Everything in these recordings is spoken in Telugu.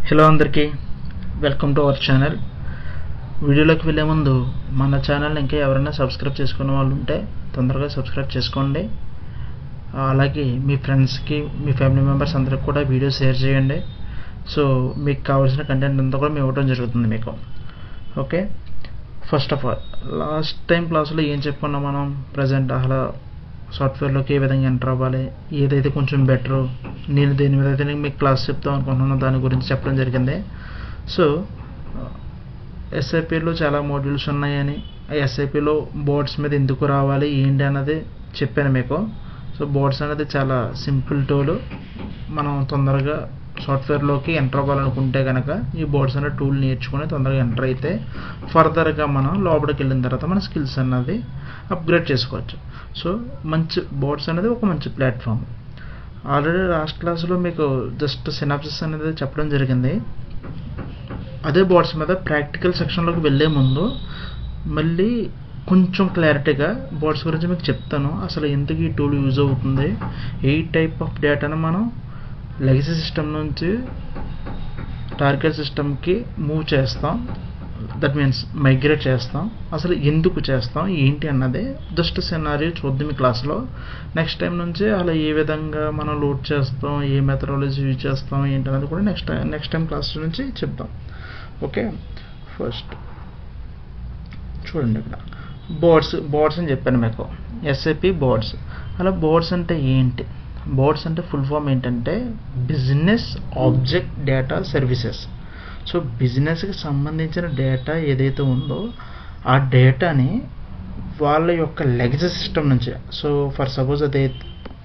హలో అందరికీ, వెల్కమ్ టు అవర్ ఛానల్. వీడియోలోకి వెళ్ళే ముందు మన ఛానల్ ఇంకా ఎవరైనా సబ్స్క్రైబ్ చేసుకున్న వాళ్ళు ఉంటే తొందరగా సబ్స్క్రైబ్ చేసుకోండి. అలాగే మీ ఫ్రెండ్స్కి, మీ ఫ్యామిలీ మెంబర్స్ అందరికి కూడా వీడియో షేర్ చేయండి. సో మీకు కావాల్సిన కంటెంట్ అంతా కూడా మేము ఇవ్వడం జరుగుతుంది మీకు. Okay, first of all last time క్లాస్లో ఏం చెప్పుకున్నాం మనం? ప్రజెంట్ అసలు సాఫ్ట్వేర్లోకి ఏ విధంగా ఎంటర్ అవ్వాలి, ఏదైతే కొంచెం బెటరు, నేను దేని మీద అయితే మీకు క్లాస్ చెప్తాం అనుకుంటున్నాను దాని గురించి చెప్పడం జరిగింది. సో ఎస్ఐపిలో చాలా మోడ్యూల్స్ ఉన్నాయని, ఆ ఎస్ఐపిలో బోర్డ్స్ మీద ఎందుకు రావాలి ఏంటి అన్నది చెప్పాను మీకు. సో బోర్డ్స్ అనేది చాలా సింపుల్ టూల్. మనం తొందరగా సాఫ్ట్వేర్లోకి ఎంటర్ అవ్వాలనుకుంటే కనుక ఈ బోర్డ్స్ అనే టూల్ నేర్చుకుని తొందరగా ఎంటర్ అయితే ఫర్దర్గా మనం లోపలికి వెళ్ళిన తర్వాత మన స్కిల్స్ అన్నది అప్గ్రేడ్ చేసుకోవచ్చు. సో మంచి బోర్డ్స్ అనేది ఒక మంచి ప్లాట్ఫామ్. ఆల్రెడీ లాస్ట్ క్లాస్లో మీకు జస్ట్ సినాప్సిస్ అనేది చెప్పడం జరిగింది. అదే బోర్డ్స్ మీద ప్రాక్టికల్ సెక్షన్లోకి వెళ్ళే ముందు మళ్ళీ కొంచెం క్లారిటీగా బోర్డ్స్ గురించి మీకు చెప్తాను. అసలు ఎందుకు ఈ టూల్ యూజ్ అవుతుంది, ఏ టైప్ ఆఫ్ డేటాను మనం లెగసీ సిస్టమ్ నుంచి టార్గెట్ సిస్టమ్కి మూవ్ చేస్తాం, దట్ మీన్స్ మైగ్రేట్ చేస్తాం, అసలు ఎందుకు చేస్తాం ఏంటి అన్నది జస్ట్ సినారియో చూద్దాం ఈ క్లాస్లో. నెక్స్ట్ టైం నుంచి అలా ఏ విధంగా మనం లోడ్ చేస్తాం, ఏ మెథడాలజీ యూజ్ చేస్తాం ఏంటి అన్నది కూడా నెక్స్ట్ టైం క్లాస్ నుంచి చెప్తాం. ఓకే, ఫస్ట్ చూడండి, ఇక్కడ బోర్డ్స్ అని చెప్పాను మీకు, ఎస్ఐపి బోర్డ్స్. అలా బోర్డ్స్ అంటే ఏంటి? బోర్డ్స్ అంటే ఫుల్ ఫామ్ ఏంటంటే business object data services. So బిజినెస్కి సంబంధించిన డేటా ఏదైతే ఉందో ఆ డేటాని వాళ్ళ యొక్క లెగసీ సిస్టమ్ నుంచి, సో ఫర్ సపోజ్ అదే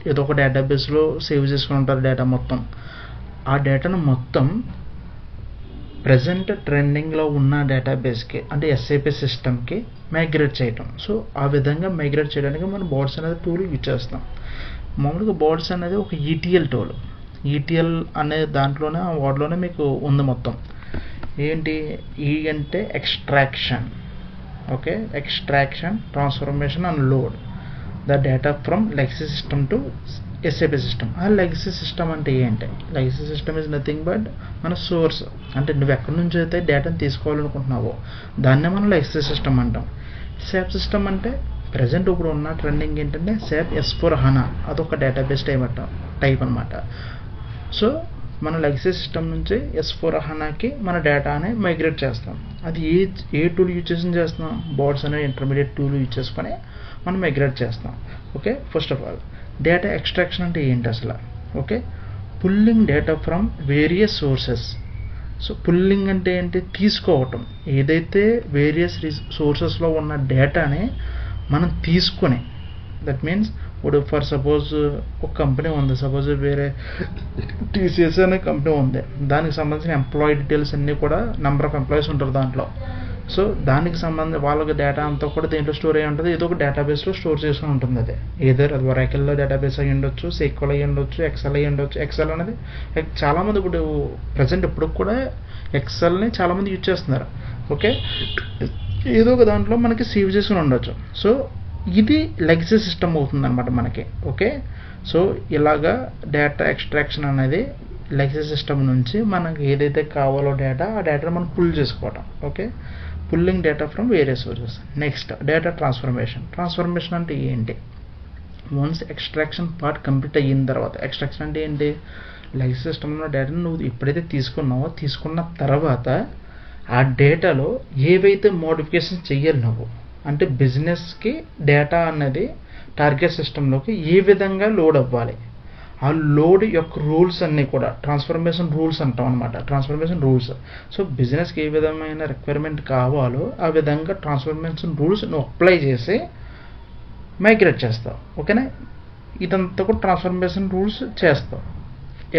ఏదో ఒక డేటాబేస్లో సేవ్ చేసుకుని ఉంటారు డేటా మొత్తం, ఆ డేటాను మొత్తం ప్రజెంట్ ట్రెండింగ్లో ఉన్న డేటాబేస్కి అంటే ఎస్ఐపి సిస్టమ్కి మైగ్రేట్ చేయటం. సో ఆ విధంగా మైగ్రేట్ చేయడానికి మనం బోర్డ్స్ అనేది టూల్ యూజ్ చేస్తాం. మామూలుగా బోర్డ్స్ అనేది ఒక ఈటీఎల్ టూల్. ఈటీఎల్ అనే దాంట్లోనే, ఆ వర్డ్లోనే మీకు ఉంది మొత్తం. ఏంటి ఈ అంటే extraction. Okay, extraction, transformation and load the data from legacy system to SIP system. ఆ లెగసీ సిస్టమ్ అంటే ఏంటి? Legacy system is nothing but మన సోర్స్. అంటే నువ్వు ఎక్కడి నుంచి అయితే డేటాను తీసుకోవాలనుకుంటున్నావో దాన్నే మనం లెగసీ సిస్టమ్ అంటాం. సేప్ సిస్టమ్ అంటే ప్రజెంట్ ఇప్పుడు ఉన్న ట్రెండింగ్ ఏంటంటే సేప్ S/4HANA, అదొక డేటాబేస్ టైప్ అనమాట. సో మన లెగసీ సిస్టమ్ నుంచి S/4HANAకి మన డేటాని మైగ్రేట్ చేస్తాం. అది ఏ టూల్ యూజ్ చేసి చేస్తున్నాం? బోర్డ్స్ అనే ఇంటర్మీడియట్ టూల్ యూజ్ చేసుకొని మనం మైగ్రేట్ చేస్తాం. Okay, first of all data extraction అంటే ఏంటి అసలు? Okay, pulling data from various sources. So pulling అంటే ఏంటి? తీసుకోవటం. ఏదైతే వేరియస్ సోర్సెస్లో ఉన్న డేటాని మనం తీసుకుని, దట్ మీన్స్ ఇప్పుడు ఫర్ సపోజ్ ఒక కంపెనీ ఉంది, సపోజ్ వేరే టీసీఎస్ అనే కంపెనీ ఉంది, దానికి సంబంధించిన ఎంప్లాయీ డీటెయిల్స్ అన్నీ కూడా నెంబర్ ఆఫ్ ఎంప్లాయీస్ ఉంటారు దాంట్లో. సో దానికి సంబంధించి వాళ్ళకి డేటా అంతా కూడా దేంట్లో స్టోర్ అయ్యి ఉంటుంది, ఏదో ఒక డేటాబేస్లో స్టోర్ చేసుకుని ఉంటుంది. అది ఏదర్ అది ఒరాకిల్లో డేటాబేస్ అయ్యి ఉండొచ్చు, SQL అయ్యి ఉండొచ్చు, ఎక్సెల్ అయ్యి ఉండొచ్చు. ఎక్సెల్ అనేది చాలామంది ఇప్పుడు ప్రజెంట్ ఇప్పుడు కూడా ఎక్సెల్ని చాలామంది యూజ్ చేస్తున్నారు. ఓకే, ఏదో ఒక దాంట్లో మనకి సేవ్ చేసుకుని ఉండొచ్చు. సో ఇది లెగసీ సిస్టమ్ అవుతుంది అనమాట మనకి. ఓకే, సో ఇలాగా డేటా ఎక్స్ట్రాక్షన్ అనేది లెగసీ సిస్టమ్ నుంచి మనకి ఏదైతే కావాలో డేటా, ఆ డేటాను మనం పుల్ చేసుకోవటం. Okay, pulling data from various sources. Next data transformation. Transformation అంటే ఏంటి? వన్స్ ఎక్స్ట్రాక్షన్ పార్ట్ కంప్లీట్ అయిన తర్వాత, ఎక్స్ట్రాక్షన్ అంటే ఏంటి? లెగసీ సిస్టంలో డేటాను నువ్వు ఎప్పుడైతే తీసుకున్న తర్వాత ఆ డేటాలో ఏవైతే మోడిఫికేషన్స్ చెయ్యాలి నువ్వు, అంటే బిజినెస్కి డేటా అనేది టార్గెట్ సిస్టంలోకి ఏ విధంగా లోడ్ అవ్వాలి, ఆ లోడ్ యొక్క రూల్స్ అన్నీ కూడా ట్రాన్స్ఫర్మేషన్ రూల్స్ అంటాం అనమాట. Transformation rules. సో బిజినెస్కి ఏ విధమైన రిక్వైర్మెంట్ కావాలో ఆ విధంగా ట్రాన్స్ఫర్మేషన్ రూల్స్ నువ్వు అప్లై చేసి మైగ్రేట్ చేస్తావు. ఓకేనా, ఇదంతా కూడా ట్రాన్స్ఫర్మేషన్ రూల్స్ చేస్తావు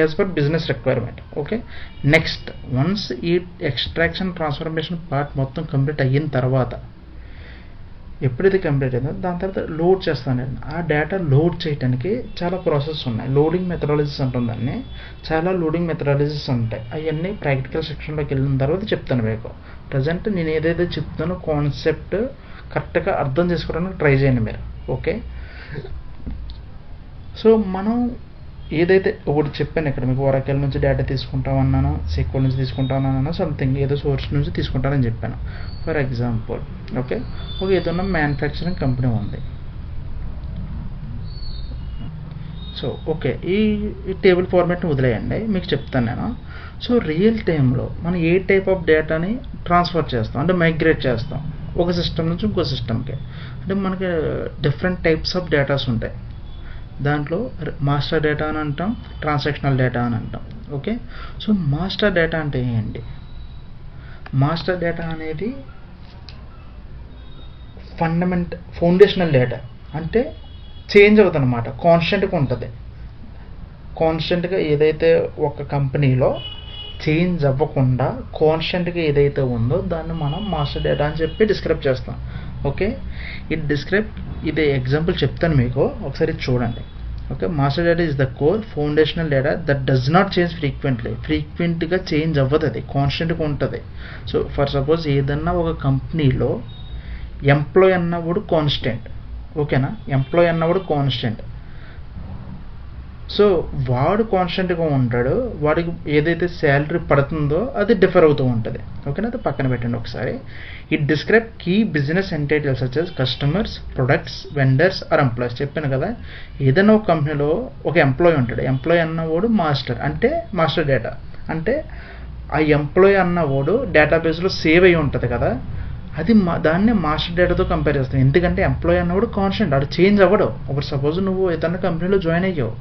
as per business requirement. Okay, next once ఈ ఎక్స్ట్రాక్షన్ ట్రాన్స్ఫర్మేషన్ పార్ట్ మొత్తం కంప్లీట్ అయిన తర్వాత, ఎప్పుడైతే కంప్లీట్ అయిందో దాని తర్వాత లోడ్ చేస్తాను నేను. ఆ డేటా లోడ్ చేయడానికి చాలా ప్రాసెస్ ఉన్నాయి. లోడింగ్ మెథడాలజీస్ అంటాం దాన్ని. చాలా లోడింగ్ మెథడాలజీస్ ఉంటాయి. అవన్నీ ప్రాక్టికల్ సెక్షన్లోకి వెళ్ళిన తర్వాత చెప్తాను మీకు. ప్రజెంట్ నేను ఏదైతే చెప్తానో కాన్సెప్ట్ కరెక్ట్గా అర్థం చేసుకోవడానికి ట్రై చేయండి మీరు. ఓకే, సో మనం ఏదైతే ఒకటి చెప్పాను ఇక్కడ మీకు ఒరాకిల్ నుంచి డేటా తీసుకుంటామన్నాను, SQL నుంచి తీసుకుంటామన్నాను, సంథింగ్ ఏదో సోర్స్ నుంచి తీసుకుంటానని చెప్పాను. ఫర్ ఎగ్జాంపుల్ ఓకే, ఒక ఏదన్నా మ్యానుఫ్యాక్చరింగ్ కంపెనీ ఉంది. సో ఓకే, ఈ టేబుల్ ఫార్మాట్ని వదిలేయండి, మీకు చెప్తాను నేను. సో రియల్ టైంలో మనం ఏ టైప్ ఆఫ్ డేటాని ట్రాన్స్ఫర్ చేస్తాం అంటే మైగ్రేట్ చేస్తాం ఒక సిస్టమ్ నుంచి ఇంకో సిస్టమ్కి. అంటే మనకి డిఫరెంట్ టైప్స్ ఆఫ్ డేటాస్ ఉంటాయి. దాంట్లో మాస్టర్ డేటా అని అంటాం, ట్రాన్సాక్షనల్ డేటా అని అంటాం. ఓకే, సో మాస్టర్ డేటా అంటే ఏంటి? మాస్టర్ డేటా అనేది ఫౌండేషనల్ డేటా, అంటే చేంజ్ అవుతుంది అన్నమాట, కాన్స్టెంట్గా ఉంటుంది. కాన్స్టెంట్గా ఏదైతే ఒక కంపెనీలో చేంజ్ అవ్వకుండా కాన్స్టెంట్గా ఏదైతే ఉందో దాన్ని మనం మాస్టర్ డేటా అని చెప్పి డిస్క్రైబ్ చేస్తాం. ఓకే, ఇది ఎగ్జాంపుల్ చెప్తాను మీకు, ఒకసారి చూడండి. Okay, master data is the core foundational data that does not change ఫ్రీక్వెంట్గా చేంజ్ అవ్వదు, అది కాన్స్టెంట్గా ఉంటుంది. సో ఫర్ సపోజ్ ఏదన్నా ఒక కంపెనీలో ఎంప్లాయ్ అన్నప్పుడు కాన్స్టెంట్, ఓకేనా, ఎంప్లాయ్ అన్నప్పుడు కాన్స్టెంట్. సో వాడు కాన్స్టెంట్గా ఉంటాడు, వాడికి ఏదైతే శాలరీ పడుతుందో అది డిఫర్ అవుతూ ఉంటుంది. ఓకేనా, అది పక్కన పెట్టండి ఒకసారి. It describe key business entities such as customers, products, vendors or employees. చెప్పాను కదా, ఏదైనా ఒక కంపెనీలో ఒక ఎంప్లాయీ ఉంటాడు. ఎంప్లాయీ అన్నవాడు మాస్టర్, అంటే మాస్టర్ డేటా అంటే ఆ ఎంప్లాయీ అన్నవాడు డేటాబేస్లో సేవ్ అయ్యి ఉంటుంది కదా, అది దాన్ని మాస్టర్ డేటాతో కంపేర్ చేస్తాం. ఎందుకంటే ఎంప్లాయీ అన్నవాడు కాన్స్టెంట్, అది చేంజ్ అవ్వడు. ఒకటి సపోజ్ నువ్వు ఏదైనా కంపెనీలో జాయిన్ అయ్యావు,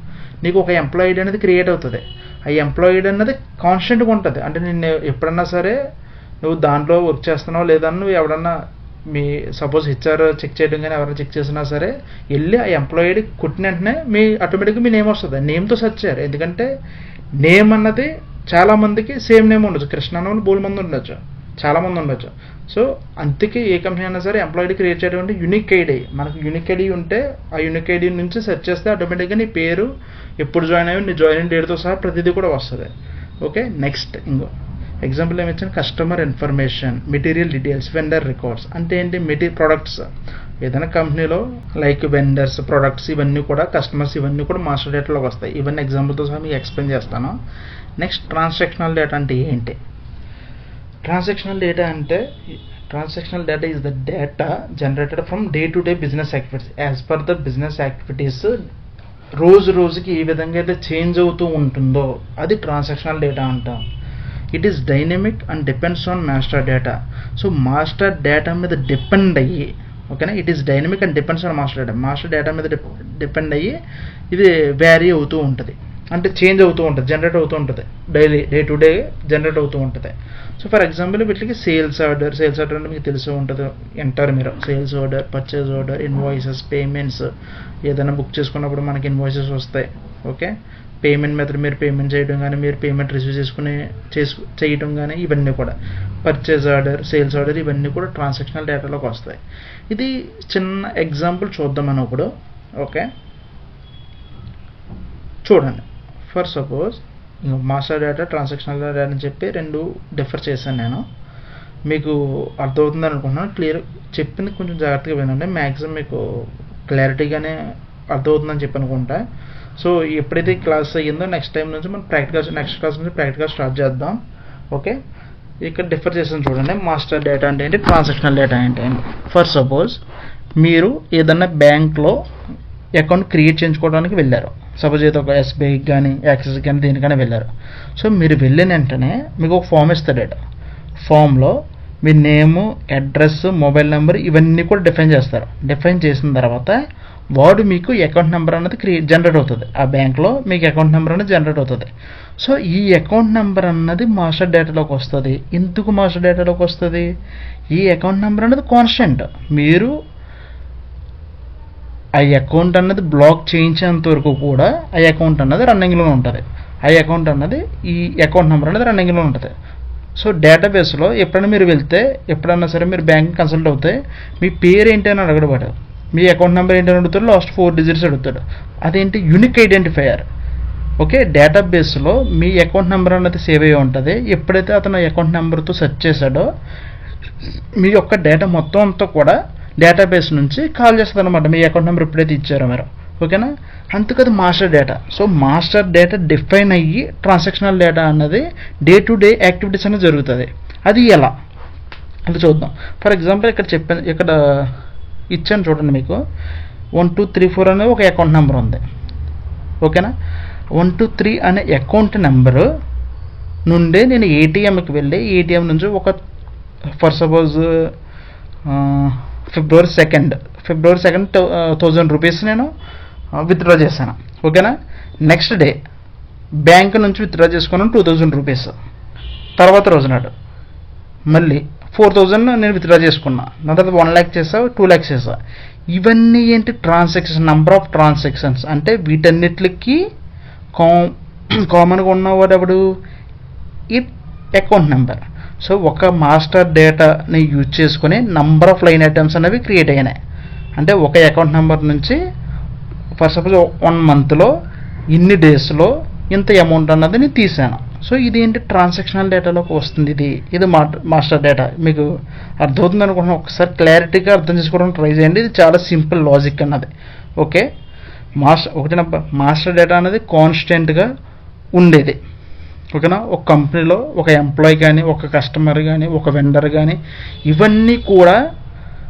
నీకు ఒక ఎంప్లాయీ ఐడి అనేది క్రియేట్ అవుతుంది. ఆ ఎంప్లాయీ ఐడి అనేది కాన్స్టెంట్గా ఉంటుంది. అంటే నిన్ను ఎప్పుడన్నా సరే నువ్వు దాంట్లో వర్క్ చేస్తున్నావు లేదా నువ్వు ఎవడన్నా మీ సపోజ్ హెచ్ఆర్ చెక్ చేయడం కానీ ఎవరైనా చెక్ చేసినా సరే వెళ్ళి ఆ ఎంప్లాయీ ఐడి కొట్టిన వెంటనే ఆటోమేటిక్గా మీ నేమ్ వస్తుంది. నేమ్తో సెర్చ్ చేయాలి, ఎందుకంటే నేమ్ అన్నది చాలామందికి సేమ్ నేమ్ ఉండొచ్చు. కృష్ణ అన్న వాళ్ళు బోల్ మంది ఉండొచ్చు, చాలామంది ఉండొచ్చు. సో అందుకే ఏ కంపెనీ అయినా సరే ఎంప్లాయీ ఐడి క్రియేట్ చేయడం అంటే యూనిక్ ఐడి. మనకు యూనిక్ ఐడి ఉంటే ఆ యూనిక్ ఐడి నుంచి సెర్చ్ చేస్తే ఆటోమేటిక్గా నీ పేరు, ఎప్పుడు జాయిన్ అయ్యి, నీ జాయినింగ్ డేట్తో సహా ప్రతిదీ కూడా వస్తుంది. ఓకే, నెక్స్ట్ ఇంకో ఎగ్జాంపుల్ ఏమి ఇచ్చాను, customer information, material details, vendor records. అంటే ఏంటి, ప్రొడక్ట్స్ ఏదైనా కంపెనీలో లైక్ వెండర్స్, ప్రొడక్ట్స్ ఇవన్నీ కూడా, కస్టమర్స్ ఇవన్నీ కూడా మాస్టర్ డేటాలోకి వస్తాయి. ఇవన్నీ ఎగ్జాంపుల్తో సహా మీకు ఎక్స్ప్లెయిన్ చేస్తాను. నెక్స్ట్ ట్రాన్సాక్షనల్ డేటా అంటే ఏంటి? Transactional data is the data generated from day to day business activities. As per the business activities రోజుకి ఏ విధంగా అయితే చేంజ్ అవుతూ ఉంటుందో అది ట్రాన్సాక్షనల్ డేటా అంటాం. It is dynamic and depends on master data. So master data మీద డిపెండ్ అయ్యి, ఓకేనా, it is dynamic and depends on master data మీద డిపెండ్ అయ్యి ఇది వ్యారీ అవుతూ ఉంటుంది, అంటే చేంజ్ అవుతూ ఉంటుంది, జనరేట్ అవుతూ ఉంటుంది, డే టు డే జనరేట్ అవుతూ ఉంటుంది. సో ఫర్ ఎగ్జాంపుల్ వీటికి సేల్స్ ఆర్డర్ అంటే మీకు తెలిసి ఉంటుంది, ఎంటర్ మీరు sales order, purchase order, invoices, payments. ఏదైనా బుక్ చేసుకున్నప్పుడు మనకి ఇన్వాయిసెస్ వస్తాయి. ఓకే, పేమెంట్ మెథడ్ మీరు పేమెంట్ చేయడం కానీ, మీరు పేమెంట్ రిసీవ్ చేయడం కానీ, ఇవన్నీ కూడా పర్చేజ్ ఆర్డర్, సేల్స్ ఆర్డర్ ఇవన్నీ కూడా ట్రాన్సాక్షనల్ డేటాలోకి వస్తాయి. ఇది చిన్న ఎగ్జాంపుల్ చూద్దాం మనం ఇప్పుడు. ఓకే, చూడండి. For suppose master data, transactional data అని చెప్పి రెండు డిఫర్ చేశాను నేను. మీకు అర్థమవుతుందని అనుకుంటున్నాను. క్లియర్ చెప్పింది కొంచెం జాగ్రత్తగా వినండి, మ్యాక్సిమం మీకు క్లారిటీగానే అర్థమవుతుందని చెప్పి అనుకుంటా. సో ఎప్పుడైతే క్లాస్ అయ్యిందో నెక్స్ట్ టైం నుంచి మనం నెక్స్ట్ క్లాస్ నుంచి ప్రాక్టికల్ స్టార్ట్ చేద్దాం. ఓకే, ఇక్కడ డిఫర్ చేసాను చూడండి. మాస్టర్ డేటా అంటే ఏంటి, ట్రాన్సాక్షనల్ డేటా అంటే ఏంటి. ఫర్ సపోజ్ మీరు ఏదన్నా బ్యాంక్లో అకౌంట్ క్రియేట్ చేయించుకోవడానికి వెళ్ళారు. సపోజ్ ఏదో ఒక ఎస్బీఐకి కానీ, యాక్సిస్ కానీ, దేనికైనా వెళ్ళారు. సో మీరు వెళ్ళిన వెంటనే మీకు ఒక ఫామ్ ఇస్తాడట. ఫామ్లో మీ నేము, అడ్రస్, మొబైల్ నెంబర్ ఇవన్నీ కూడా డిఫైన్ చేస్తారు. డిఫైన్ చేసిన తర్వాత వాడు మీకు అకౌంట్ నెంబర్ అన్నది జనరేట్ అవుతుంది. ఆ బ్యాంక్లో మీకు అకౌంట్ నెంబర్ అనేది జనరేట్ అవుతుంది. సో ఈ అకౌంట్ నెంబర్ అన్నది మాస్టర్ డేటాలోకి వస్తుంది. ఎందుకు మాస్టర్ డేటాలోకి వస్తుంది? ఈ అకౌంట్ నెంబర్ అనేది కాన్స్టెంట్. మీరు ఆ అకౌంట్ అన్నది బ్లాక్ చేయించేంత వరకు కూడా ఆ అకౌంట్ అన్నది రన్నింగ్లో ఉంటుంది. ఆ అకౌంట్ అన్నది, ఈ అకౌంట్ నెంబర్ అనేది రన్నింగ్లో ఉంటుంది. సో డేటాబేస్లో ఎప్పుడైనా మీరు వెళ్తే, ఎప్పుడన్నా సరే మీరు బ్యాంక్ కన్సల్ట్ అవుతే మీ పేరు ఏంటి అని అడగడబడు, మీ అకౌంట్ నెంబర్ ఏంటి అని అడుగుతాడు, లాస్ట్ 4 డిజిట్స్ అడుగుతాడు. అదేంటి, యూనిక్ ఐడెంటిఫైయర్. ఓకే, డేటాబేస్లో మీ అకౌంట్ నెంబర్ అన్నది సేవ్ అయ్యి ఉంటుంది. ఎప్పుడైతే అతను అకౌంట్ నెంబర్తో సెర్చ్ చేశాడో మీ యొక్క డేటా మొత్తం అంతా కూడా డేటాబేస్ నుంచి కాల్ చేస్తుంది అనమాట. మీ అకౌంట్ నెంబర్ ఎప్పుడైతే ఇచ్చారో మీరు. ఓకేనా, అందుకది master data. So master data define అయ్యి ట్రాన్సాక్షనల్ డేటా అన్నది డే టు డే యాక్టివిటీస్ అనేది జరుగుతుంది. అది ఎలా అది చూద్దాం. ఫర్ ఎగ్జాంపుల్ ఇక్కడ ఇచ్చాను చూడండి, మీకు 1234 అనే ఒక అకౌంట్ నెంబర్ ఉంది. ఓకేనా, 123 అనే అకౌంట్ నెంబరు నుండే నేను ఏటీఎంకి వెళ్ళి ఏటీఎం నుంచి ఒక ఫర్ సపోజ్ ఫిబ్రవరి 2 1000 రూపీస్ నేను విత్డ్రా చేశాను. ఓకేనా, నెక్స్ట్ డే బ్యాంక్ నుంచి విత్డ్రా చేసుకున్నాను 2000 రూపీస్. తర్వాత రోజు నాడు మళ్ళీ 4000 నేను విత్డ్రా చేసుకున్నా. దాని తర్వాత 1 lakh చేసా, 2 lakhs చేసా. ఇవన్నీ ఏంటి? Transaction, number of transactions. అంటే వీటన్నిటికి కామన్గా ఉన్నవాడు ఎవడు? ఈ అకౌంట్ నెంబర్. సో ఒక మాస్టర్ డేటాని యూజ్ చేసుకుని నంబర్ ఆఫ్ లైన్ ఐటమ్స్ అనేవి క్రియేట్ అయినాయి. అంటే ఒక అకౌంట్ నెంబర్ నుంచి ఫర్ సపోజ్ 1 monthలో ఇన్ని డేస్లో ఇంత అమౌంట్ అన్నది నేను తీసాను. సో ఇది ఏంటి? ట్రాన్సాక్షనల్ డేటాలోకి వస్తుంది. ఇది మాస్టర్ డేటా. మీకు అర్థమవుతుంది అనుకుంటున్నాను. ఒకసారి క్లారిటీగా అర్థం చేసుకోవడానికి ట్రై చేయండి. ఇది చాలా సింపుల్ లాజిక్ అన్నది. ఓకే, మాస్టర్ డేటా అనేది కాన్స్టెంట్గా ఉండేది. ఓకేనా, ఒక కంపెనీలో ఒక ఎంప్లాయీ కానీ, ఒక కస్టమర్ కానీ, ఒక వెండర్ కానీ, ఇవన్నీ కూడా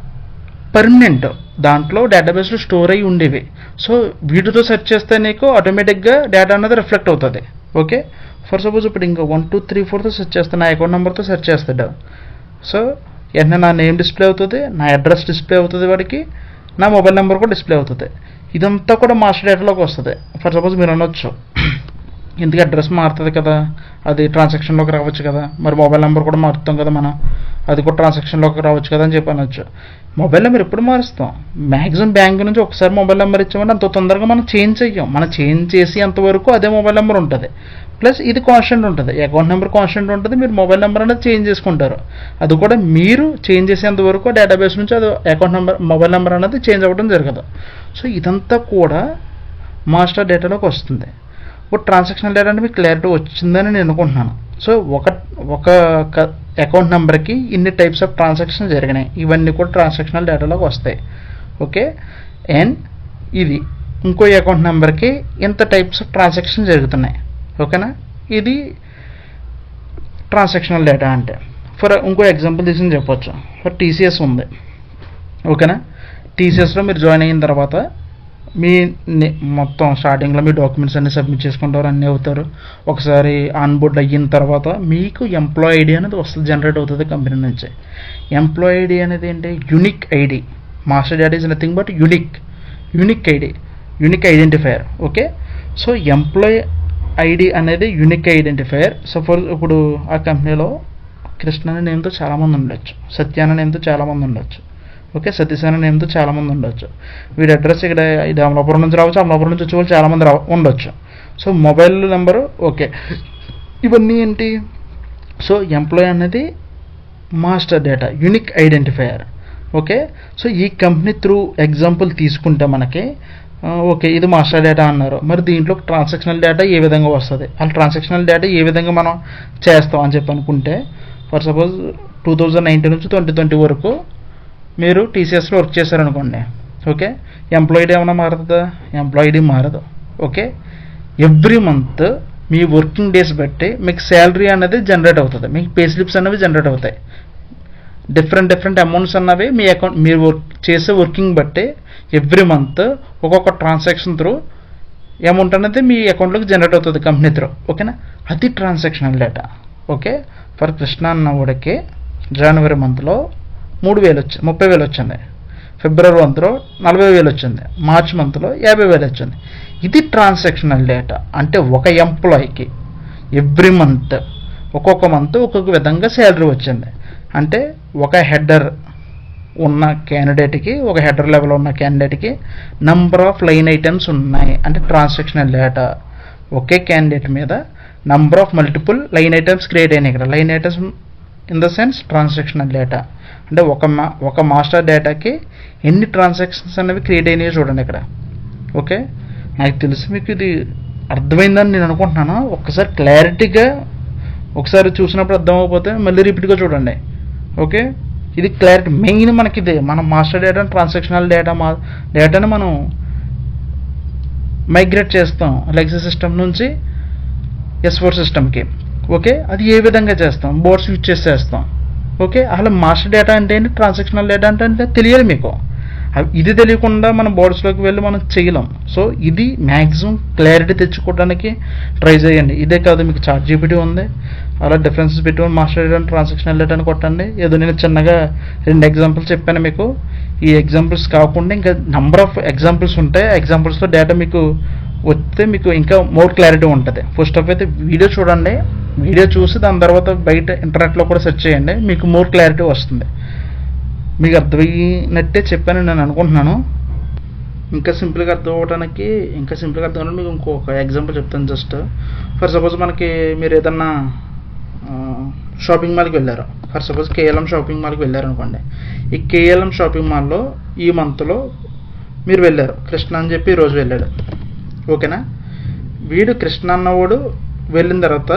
పర్మనెంట్ దాంట్లో డేటాబేస్లో స్టోర్ అయ్యి ఉండేవి. సో వీటితో సెర్చ్ చేస్తే నీకు ఆటోమేటిక్గా డేటా అనేది రిఫ్లెక్ట్ అవుతుంది. ఓకే, ఫర్ సపోజ్ ఇప్పుడు ఇంకా 1234తో సెర్చ్ చేస్తాను, నా అకౌంట్ నెంబర్తో సెర్చ్ చేస్తాడు. సో వెంటనే నా నేమ్ డిస్ప్లే అవుతుంది, నా అడ్రస్ డిస్ప్లే అవుతుంది, వాడికి నా మొబైల్ నెంబర్ కూడా డిస్ప్లే అవుతుంది. ఇదంతా కూడా మాస్టర్ డేటాలోకి వస్తుంది. ఫర్ సపోజ్ మీరు అనొచ్చు, ఎందుకు అడ్రస్ మారుతుంది కదా, అది ట్రాన్సాక్షన్లోకి రావచ్చు కదా, మరి మొబైల్ నెంబర్ కూడా మారుతాం కదా మనం, అది కూడా ట్రాన్సాక్షన్లోకి రావచ్చు కదా అని చెప్పి అనొచ్చు. మొబైల్ నెంబర్ ఎప్పుడు మారుస్తాం? మ్యాక్సిమం బ్యాంక్ నుంచి ఒకసారి మొబైల్ నెంబర్ ఇచ్చామంటే అంత తొందరగా మనం చేంజ్ చెయ్యం. మనం చేంజ్ చేసి అంతవరకు అదే మొబైల్ నెంబర్ ఉంటుంది. ప్లస్ ఇది కాన్స్టెంట్ ఉంటుంది, అకౌంట్ నెంబర్ కాన్స్టెంట్ ఉంటుంది, మీరు మొబైల్ నెంబర్ అనేది చేంజ్ చేసుకుంటారు. అది కూడా మీరు చేంజ్ చేసేంత వరకు డేటాబేస్ నుంచి అది అకౌంట్ నెంబర్, మొబైల్ నెంబర్ అనేది చేంజ్ అవ్వడం జరగదు. సో ఇదంతా కూడా మాస్టర్ డేటాలోకి వస్తుంది. ఇప్పుడు ట్రాన్సాక్షనల్ డేటా అంటే మీకు క్లారిటీ వచ్చిందని నేను అనుకుంటున్నాను. సో ఒక అకౌంట్ నెంబర్కి ఇన్ని టైప్స్ ఆఫ్ ట్రాన్సాక్షన్ జరిగినాయి, ఇవన్నీ కూడా ట్రాన్సాక్షనల్ డేటాలోకి వస్తాయి. ఓకే, అండ్ ఇది ఇంకో అకౌంట్ నెంబర్కి ఇంత టైప్స్ ఆఫ్ ట్రాన్సాక్షన్ జరుగుతున్నాయి. ఓకేనా, ఇది ట్రాన్సాక్షనల్ డేటా అంటే. ఫర్ ఇంకో ఎగ్జాంపుల్ తీసుకుని చెప్పొచ్చు. ఫర్ టీసీఎస్ ఉంది. ఓకేనా, టీసీఎస్లో మీరు జాయిన్ అయిన తర్వాత మీ మొత్తం స్టార్టింగ్లో మీ డాక్యుమెంట్స్ అన్నీ సబ్మిట్ చేసుకుంటారు, అన్నీ అవుతారు. ఒకసారి ఆన్బోర్డ్ అయిన తర్వాత మీకు ఎంప్లాయీ ఐడి అనేది వస్తుంది, జనరేట్ అవుతుంది కంపెనీ నుంచి. ఎంప్లాయీ ఐడి అనేది ఏంటి? Unique ID. Master data is nothing but unique ID, unique identifier. Okay, so employee ID అనేది యూనిక్ ఐడెంటిఫైయర్. సపోజ్ ఇప్పుడు ఆ కంపెనీలో కృష్ణ అనే నేమ్తో చాలామంది ఉండొచ్చు, సత్య అనే నేమ్తో చాలామంది ఉండొచ్చు, ఓకే, సతీష్ అనే నేమ్తో చాలామంది ఉండొచ్చు. వీడి అడ్రస్ ఇక్కడ ఇది అమలాపురం నుంచి రావచ్చు, అమలాపురం నుంచి వచ్చే వాళ్ళు చాలామంది ఉండొచ్చు. సో మొబైల్ నెంబరు, ఓకే, ఇవన్నీ ఏంటి? సో ఎంప్లాయీ అనేది master data, unique identifier. Okay, so ఈ కంపెనీ త్రూ ఎగ్జాంపుల్ తీసుకుంటే మనకి ఓకే ఇది మాస్టర్ డేటా అన్నారు. మరి దీంట్లో ట్రాన్సాక్షనల్ డేటా ఏ విధంగా వస్తుంది, ఆ ట్రాన్సాక్షనల్ డేటా ఏ విధంగా మనం చేస్తాం అని చెప్పి అనుకుంటే, ఫర్ సపోజ్ 2019 నుంచి 2020 వరకు మీరు టీసీఎస్లో వర్క్ చేశారనుకోండి. ఓకే, ఎంప్లాయీ ఐడి ఏమైనా మారుతుందా? ఎంప్లాయీ ఐడి మారదు. ఓకే, ఎవ్రీ మంత్ మీ వర్కింగ్ డేస్ బట్టి మీకు శాలరీ అనేది జనరేట్ అవుతుంది, మీకు పే స్లిప్స్ అనేవి జనరేట్ అవుతాయి. డిఫరెంట్ అమౌంట్స్ అన్నవి మీ అకౌంట్, మీరు చేసే వర్కింగ్ బట్టి ఎవ్రీ మంత్ ఒక్కొక్క ట్రాన్సాక్షన్ త్రూ అమౌంట్ అనేది మీ అకౌంట్లోకి జనరేట్ అవుతుంది కంపెనీ త్రూ. ఓకేనా, అది transactional data. Okay, for Krishna అన్నవాడికి జనవరి మంత్లో 30,000 వచ్చింది, ఫిబ్రవరి మంత్లో 40,000 వచ్చింది, మార్చ్ మంత్లో 50,000 వచ్చింది. ఇది ట్రాన్సాక్షనల్ డేటా. అంటే ఒక ఎంప్లాయీకి ఎవ్రీ మంత్ ఒక్కొక్క మంత్ ఒక్కొక్క విధంగా శాలరీ వచ్చింది. అంటే ఒక హెడర్ ఉన్న క్యాండిడేట్కి, ఒక హెడర్ లెవెల్ ఉన్న క్యాండిడేట్కి నంబర్ ఆఫ్ లైన్ ఐటమ్స్ ఉన్నాయి అంటే ట్రాన్సాక్షనల్ డేటా. ఒకే క్యాండిడేట్ మీద number of multiple line items create అయినాయి. ఇక్కడ line items in the sense transactional data. అంటే ఒక మాస్టర్ డేటాకి ఎన్ని ట్రాన్సాక్షన్స్ అనేవి క్రియేట్ అయినాయో చూడండి ఇక్కడ. ఓకే, నాకు తెలిసి మీకు ఇది అర్థమైందని నేను అనుకుంటున్నాను. ఒక్కసారి క్లారిటీగా ఒకసారి చూసినప్పుడు అర్థం అవ్వకపోతే మళ్ళీ రిపీట్గా చూడండి. ఓకే, ఇది క్లారిటీ మెయిన్ మనకి ఇదే. మనం మాస్టర్ డేటా ట్రాన్సాక్షనల్ డేటాని మనం మైగ్రేట్ చేస్తాం లెగసీ సిస్టమ్ నుంచి S4 సిస్టమ్కి. ఓకే, అది ఏ విధంగా చేస్తాం? బోర్డ్స్ యూజ్ చేసి చేస్తాం. ఓకే, అసలు మాస్టర్ డేటా అంటే ఏంటి, ట్రాన్సాక్షనల్ డేటా అంటే తెలియాలి మీకు. ఇది తెలియకుండా మనం బోర్డ్స్లోకి వెళ్ళి మనం చేయలేం. సో ఇది మ్యాక్సిమం క్లారిటీ తెచ్చుకోవడానికి ట్రై చేయండి. ఇదే కాదు, మీకు చాట్ జీపీటీ ఉంది, అలా differences between master data and transactional data అని కొట్టండి. ఏదో నేను చిన్నగా 2 ఎగ్జాంపుల్స్ చెప్పాను మీకు. ఈ ఎగ్జాంపుల్స్ కాకుండా ఇంకా నెంబర్ ఆఫ్ ఎగ్జాంపుల్స్ ఉంటాయి. ఎగ్జాంపుల్స్లో డేటా మీకు వస్తే మీకు ఇంకా మోర్ క్లారిటీ ఉంటుంది. ఫస్ట్ ఆఫ్ అయితే వీడియో చూడండి, వీడియో చూసి దాని తర్వాత బయట ఇంటర్నెట్లో కూడా సెర్చ్ చేయండి, మీకు మోర్ క్లారిటీ వస్తుంది. మీకు అర్థమైనట్టే చెప్పాను నేను అనుకుంటున్నాను. ఇంకా సింపుల్గా అర్థం అవ్వడానికి మీకు ఇంకొక ఎగ్జాంపుల్ చెప్తాను. జస్ట్ ఫర్ సపోజ్ మీరు ఏదన్నా షాపింగ్ మాల్కి వెళ్ళారు. ఫర్ సపోజ్ KLM షాపింగ్ మాల్కి వెళ్ళారు అనుకోండి. ఈ KLM షాపింగ్ మాల్లో ఈ మంత్లో మీరు వెళ్ళారు, కృష్ణ అని చెప్పి ఈరోజు వెళ్ళాడు. ఓకేనా, వీడు కృష్ణ అన్నవాడు వెళ్ళిన తర్వాత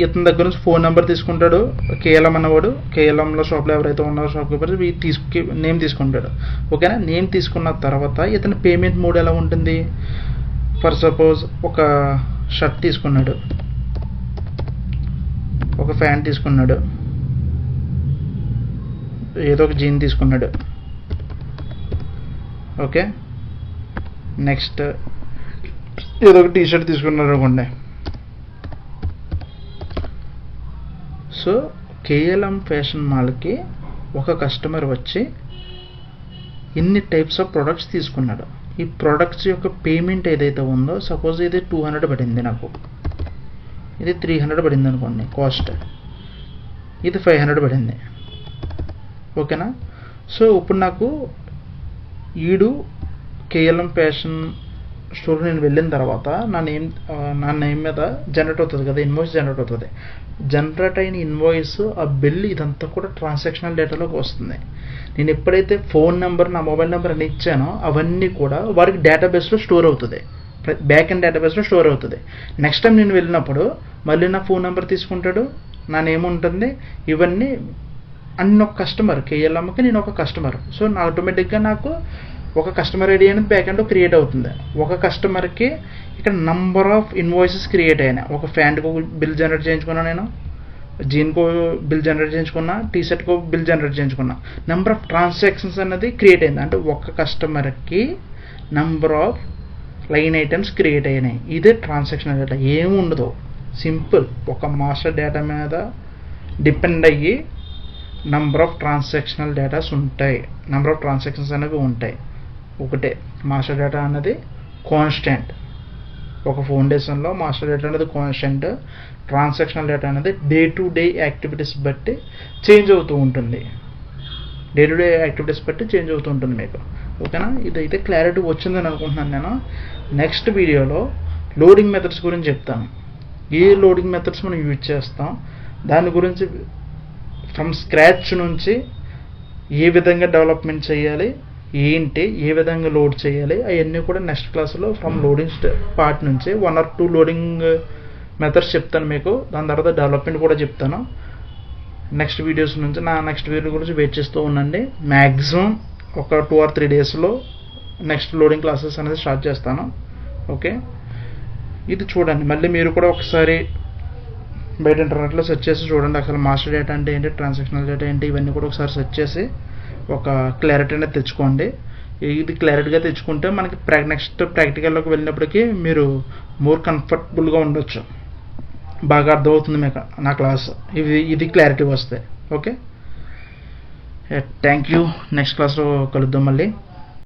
ఇతని దగ్గర నుంచి ఫోన్ నెంబర్ తీసుకుంటాడు. KLM అన్నవాడు, KLMలో షాప్లో ఎవరైతే ఉన్నారో షాప్ కీపర్ నేమ్ తీసుకుంటాడు. ఓకేనా, నేమ్ తీసుకున్న తర్వాత ఇతని పేమెంట్ మోడ్ ఎలా ఉంటుంది? ఫర్ సపోజ్ ఒక షర్ట్ తీసుకున్నాడు, ఒక ఫ్యాంట్ తీసుకున్నాడు, ఏదో ఒక జీన్ తీసుకున్నాడు. ఓకే, నెక్స్ట్ ఏదో ఒక టీషర్ట్ తీసుకున్నాడు అనుకోండి. సో KLM ఫ్యాషన్ మాల్కి ఒక కస్టమర్ వచ్చి ఇన్ని టైప్స్ ఆఫ్ ప్రొడక్ట్స్ తీసుకున్నాడు. ఈ ప్రొడక్ట్స్ యొక్క పేమెంట్ ఏదైతే ఉందో, సపోజ్ ఇది 200 పడింది, నాకు ఇది 300 పడింది అనుకోండి కాస్ట్, ఇది 500 పడింది. ఓకేనా, సో ఇప్పుడు నాకు ఈడు KLM ఫ్యాషన్ స్టోర్ నేను వెళ్ళిన తర్వాత నా నేమ్ మీద జనరేట్ అవుతుంది కదా, ఇన్వాయిస్ జనరేట్ అవుతుంది. జనరేట్ అయిన ఇన్వాయిస్, ఆ బిల్, ఇదంతా కూడా ట్రాన్సాక్షనల్ డేటాలోకి వస్తుంది. నేను ఎప్పుడైతే ఫోన్ నెంబర్, నా మొబైల్ నెంబర్ అని ఇచ్చానో అవన్నీ కూడా వాడికి డేటాబేస్లో స్టోర్ అవుతుంది, బ్యాక్ ఎండ్ డేటాబేస్లో స్టోర్ అవుతుంది. నెక్స్ట్ టైం నేను వెళ్ళినప్పుడు మళ్ళీ నా ఫోన్ నెంబర్ తీసుకుంటాడు, నా నేమ్ ఉంటుంది, ఇవన్నీ అన్ని ఒక కస్టమర్. KLMకి నేను ఒక కస్టమర్. సో ఆటోమేటిక్గా నాకు ఒక కస్టమర్ ఐడి అనేది బ్యాక్ ఎండ్లో క్రియేట్ అవుతుంది. ఒక కస్టమర్కి ఇక్కడ నంబర్ ఆఫ్ ఇన్వాయిసెస్ క్రియేట్ అయినాయి. ఒక ఫ్యాంట్కు బిల్ జనరేట్ చేయించుకున్నా, నేను జీన్కో బిల్ జనరేట్ చేయించుకున్నా, టీషర్ట్కో బిల్ జనరేట్ చేయించుకున్నా. నెంబర్ ఆఫ్ ట్రాన్సాక్షన్స్ అనేది క్రియేట్ అయింది. అంటే ఒక కస్టమర్కి number of line items create అయినాయి. ఇదే ట్రాన్సాక్షనల్ డేటా. ఏమి ఉండదు, సింపుల్. ఒక మాస్టర్ డేటా మీద డిపెండ్ అయ్యి నంబర్ ఆఫ్ ట్రాన్సాక్షనల్ డేటాస్ ఉంటాయి, నంబర్ ఆఫ్ ట్రాన్సాక్షన్స్ అనేవి ఉంటాయి. ఒకటే మాస్టర్ డేటా అనేది కాన్స్టెంట్. ఒక ఫౌండేషన్లో మాస్టర్ డేటా అనేది కాన్స్టెంట్, ట్రాన్సాక్షనల్ డేటా అనేది డే టు డే యాక్టివిటీస్ బట్టి చేంజ్ అవుతూ ఉంటుంది. డే టు డే యాక్టివిటీస్ బట్టి చేంజ్ అవుతూ ఉంటుంది మీకు. ఓకేనా, ఇదైతే క్లారిటీ వచ్చిందని అనుకుంటున్నాను నేను. నెక్స్ట్ వీడియోలో లోడింగ్ మెథడ్స్ గురించి చెప్తాను. ఏ లోడింగ్ మెథడ్స్ మనం యూజ్ చేస్తాం, దాని గురించి ఫ్రమ్ స్క్రాచ్ నుంచి ఏ విధంగా డెవలప్మెంట్ చేయాలి, ఏంటి, ఏ విధంగా లోడ్ చేయాలి, అవన్నీ కూడా నెక్స్ట్ క్లాస్లో ఫ్రమ్ లోడింగ్ పార్ట్ నుంచి 1 or 2 లోడింగ్ మెథడ్స్ చెప్తాను మీకు. దాని తర్వాత డెవలప్మెంట్ కూడా చెప్తాను. నెక్స్ట్ వీడియోస్ నుంచి, నా నెక్స్ట్ వీడియో గురించి వెయిట్ చేస్తూ ఉండండి. మ్యాక్సిమం ఒక 2 or 3 డేస్లో నెక్స్ట్ లోడింగ్ క్లాసెస్ అనేది స్టార్ట్ చేస్తాను. ఓకే, ఇది చూడండి. మళ్ళీ మీరు కూడా ఒకసారి బయట ఇంటర్నెట్లో సెర్చ్ చేసి చూడండి, అసలు మాస్టర్ డేటా అంటే ఏంటి, ట్రాన్సాక్షనల్ డేటా ఏంటి, ఇవన్నీ కూడా ఒకసారి సెర్చ్ చేసి ఒక క్లారిటీ అనేది తెచ్చుకోండి. ఇది క్లారిటీగా తెచ్చుకుంటే మనకి నెక్స్ట్ ప్రాక్టికల్లోకి వెళ్ళినప్పటికీ మీరు మోర్ కంఫర్టబుల్గా ఉండొచ్చు. బాగా అర్థమవుతుంది మీకు నా క్లాస్, ఇది క్లారిటీ వస్తే. Okay, thank you. నెక్స్ట్ క్లాస్లో కలుద్దాం మళ్ళీ.